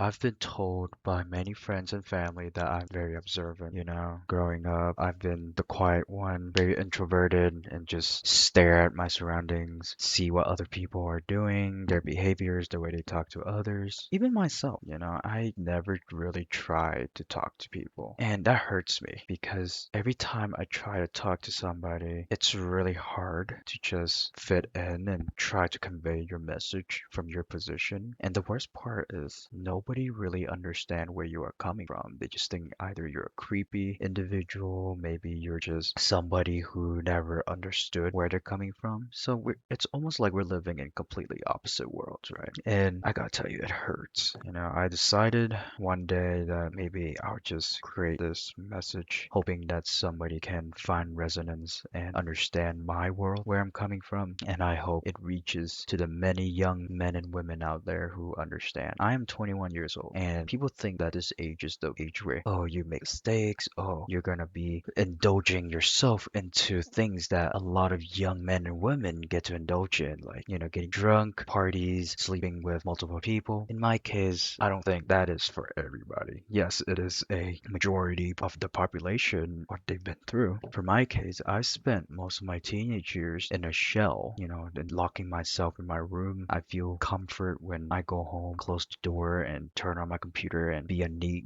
I've been told by many friends and family that I'm very observant. Growing up, I've been the quiet one, very introverted, and just stare at my surroundings, see what other people are doing, their behaviors, the way they talk to others, even myself. I never really tried to talk to people. And that hurts me because every time I try to talk to somebody, it's really hard to just fit in and try to convey your message from your position. And the worst part is nobody really understand where you are coming from. They just think either you're a creepy individual, maybe you're just somebody who never understood where they're coming from. So it's almost like we're living in completely opposite worlds, right? And I gotta tell you, it hurts. I decided one day that maybe I'll just create this message, hoping that somebody can find resonance and understand my world, where I'm coming from. And I hope it reaches to the many young men and women out there who understand. I am 21 years old, and people think that this age is the age where, oh, you make mistakes, oh, you're gonna be indulging yourself into things that a lot of young men and women get to indulge in, like, getting drunk, parties, sleeping with multiple people. In my case, I don't think that is for everybody. Yes, it is a majority of the population, what they've been through. For my case, I spent most of my teenage years in a shell, and locking myself in my room. I feel comfort when I go home, close the door, and turn on my computer and be a neat,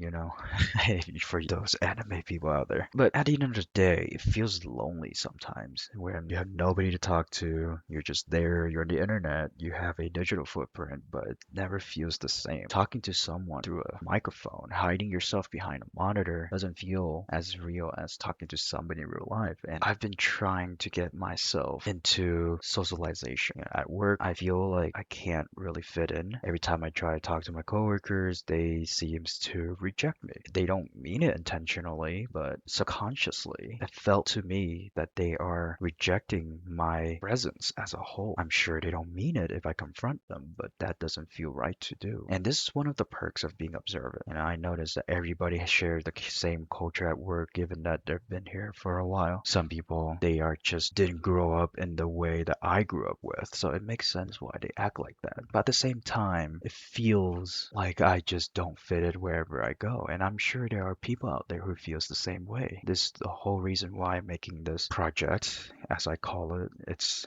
for those anime people out there. But at the end of the day, it feels lonely sometimes when you have nobody to talk to. You're just there, you're on the internet, you have a digital footprint, but it never feels the same. Talking to someone through a microphone, hiding yourself behind a monitor doesn't feel as real as talking to somebody in real life. And I've been trying to get myself into socialization. At work, I feel like I can't really fit in. Every time I try to talk to my coworkers, they seems to reject me. They don't mean it intentionally, but subconsciously, it felt to me that they are rejecting my presence as a whole. I'm sure they don't mean it if I confront them, but that doesn't feel right to do. And this is one of the perks of being observant. And I noticed that everybody shares the same culture at work, given that they've been here for a while. Some people, they are just didn't grow up in the way that I grew up with, so it makes sense why they act like that. But at the same time, it feels like I just don't fit it wherever I go. And I'm sure there are people out there who feels the same way. This is the whole reason why I'm making this project, as I call it.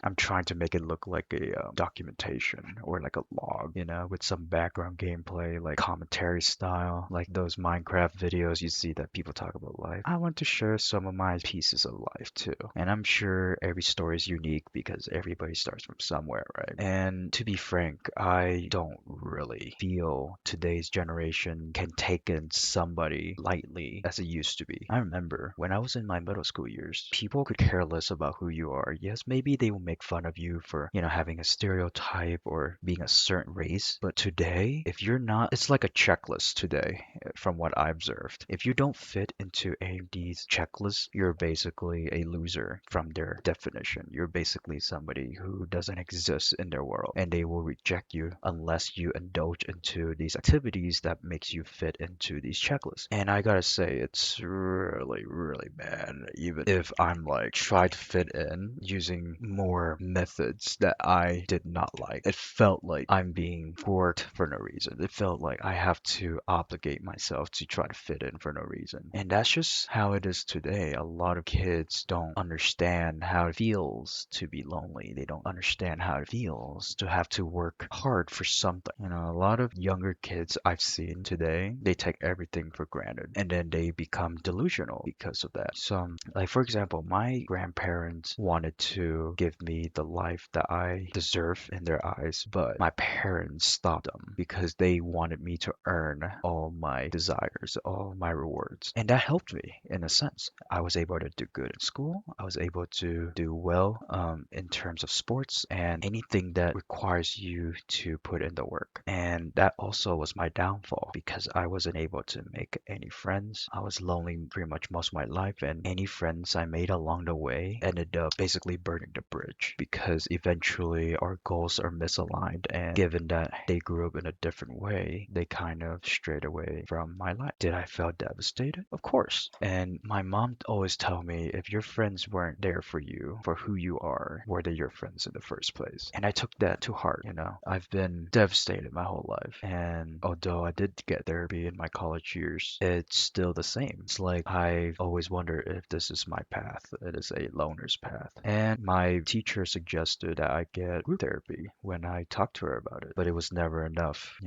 I'm trying to make it look like a documentation or like a log, with some background gameplay, like commentary style, like those Minecraft videos you see that people talk about life. I want to share some of my pieces of life too. And I'm sure every story is unique because everybody starts from somewhere, right? And to be frank, I don't really feel today's generation can take in somebody lightly as it used to be. I remember when I was in my middle school years, people could care less about who you are. Yes, maybe they will make fun of you for, having a stereotype or being a certain race. But today, if you're not, it's like a checklist today, from what I observed. If you don't fit into any of these checklists, you're basically a loser from their definition. You're basically somebody who doesn't exist in their world, and they will reject you unless you indulge into these activities that makes you fit into these checklists. And I gotta say, it's really, really bad. Even if I'm like try to fit in using more methods that I did not like, it felt like I'm being forked for no reason. It felt like I have to obligate myself to try to fit in for no reason. And that's just how it is today. A lot of kids don't understand how it feels to be lonely. They don't understand how it feels to have to work hard for something. A lot of younger kids I've seen today, they take everything for granted and then they become delusional because of that. So, like for example, my grandparents wanted to give me the life that I deserve in their eyes, but my parents stopped them because they wanted me to earn all my desires, all my rewards. And that helped me in a sense. I was able to do good in school. I was able to do well in terms of sports and anything that requires you to put in the work. And that also was my downfall because I wasn't able to make any friends. I was lonely pretty much most of my life, and any friends I made along the way ended up basically burning the bridge because eventually our goals are misaligned. And given that they grew up in a different way, they kind of strayed away from my life. Did I feel devastated? Of course. And my mom always tell me, if your friends weren't there for you, for who you are, were they your friends in the first place? And I took that to heart. I've been devastated my whole life. And And although I did get therapy in my college years, it's still the same. It's like I always wonder if this is my path. It is a loner's path. And my teacher suggested that I get group therapy when I talked to her about it, but it was never enough.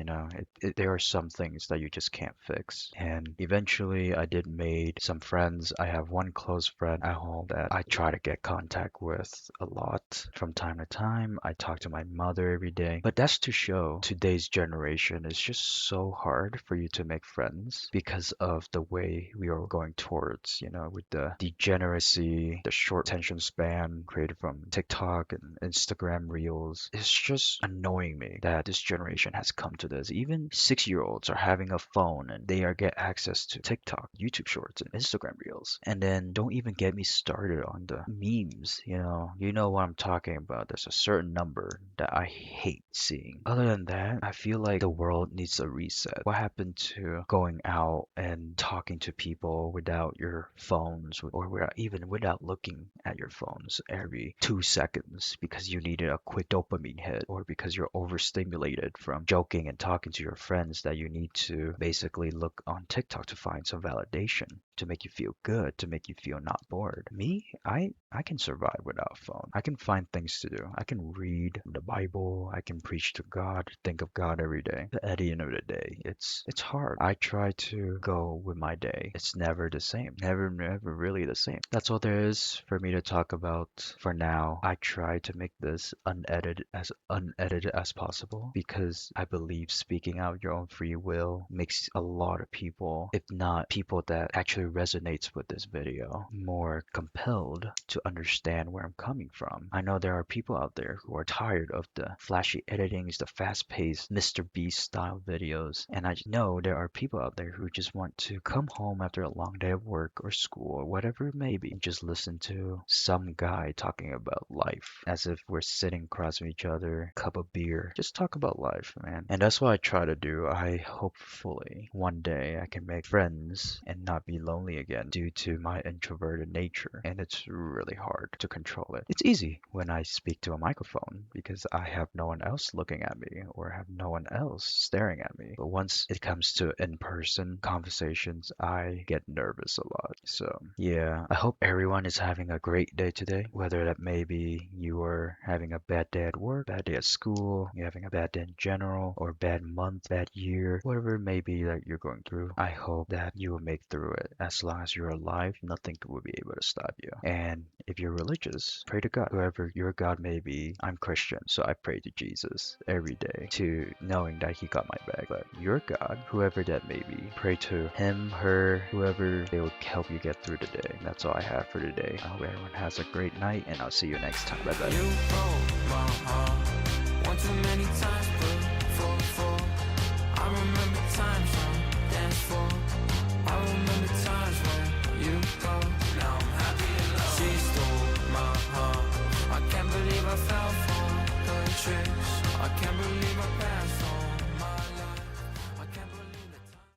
There are some things that you just can't fix. And eventually, I did made some friends. I have one close friend at home that I try to get contact with a lot from time to time. I talk to my mother every day. But that's to show today's generation is just so hard for you to make friends because of the way we are going towards, with the degeneracy, the short attention span created from TikTok and Instagram reels. It's just annoying me that this generation has come to this. Even 6-year-olds are having a phone and they are get access to TikTok, YouTube Shorts, and Instagram Reels. And then don't even get me started on the memes. You know what I'm talking about. There's a certain number that I hate seeing. Other than that, I feel like the world needs a reset. What happened to going out and talking to people without your phones or even without looking at your phones every 2 seconds because you needed a quick dopamine hit or because you're overstimulated from joking and talking to your friends that you need to basically look on TikTok to find some validation, to make you feel good, to make you feel not bored. Me, I can survive without a phone. I can find things to do. I can read the Bible. I can preach to God, think of God every day. But at the end of the day, it's hard. I try to go with my day. It's never the same. Never really the same. That's all there is for me to talk about for now. I try to make this unedited as possible because I believe speaking out your own free will makes a lot of people, if not people that actually resonates with this video, more compelled to understand where I'm coming from. I know there are people out there who are tired of the flashy editings, the fast-paced Mr. Beast style videos, and I know there are people out there who just want to come home after a long day of work or school or whatever it may be and just listen to some guy talking about life as if we're sitting across from each other, cup of beer, just talk about life, man. And that's what I try to do. I hopefully one day I can make friends and not be lonely again due to my introverted nature, and it's really hard to control it. It's easy when I speak to a microphone because I have no one else looking at me or have no one else staring at me. But once it comes to in-person conversations, I get nervous a lot. So yeah, I hope everyone is having a great day today, whether that may be you are having a bad day at work, bad day at school, you're having a bad day in general, or bad month, bad year, whatever it may be that you're going through. I hope that you will make through it. As long as you're alive, nothing will be able to stop you. And if you're religious, pray to God. Whoever your God may be, I'm Christian, so I pray to Jesus every day to knowing that he got my back. But your God, whoever that may be, pray to him, her, whoever, they will help you get through the day. That's all I have for today. I hope everyone has a great night, and I'll see you next time. Bye bye. You broke my heart one too many times before. I remember times on dance floor. I remember times when you go. Now I'm happy alone. She stole my heart. I can't believe I fell for her tricks. I can't believe I passed.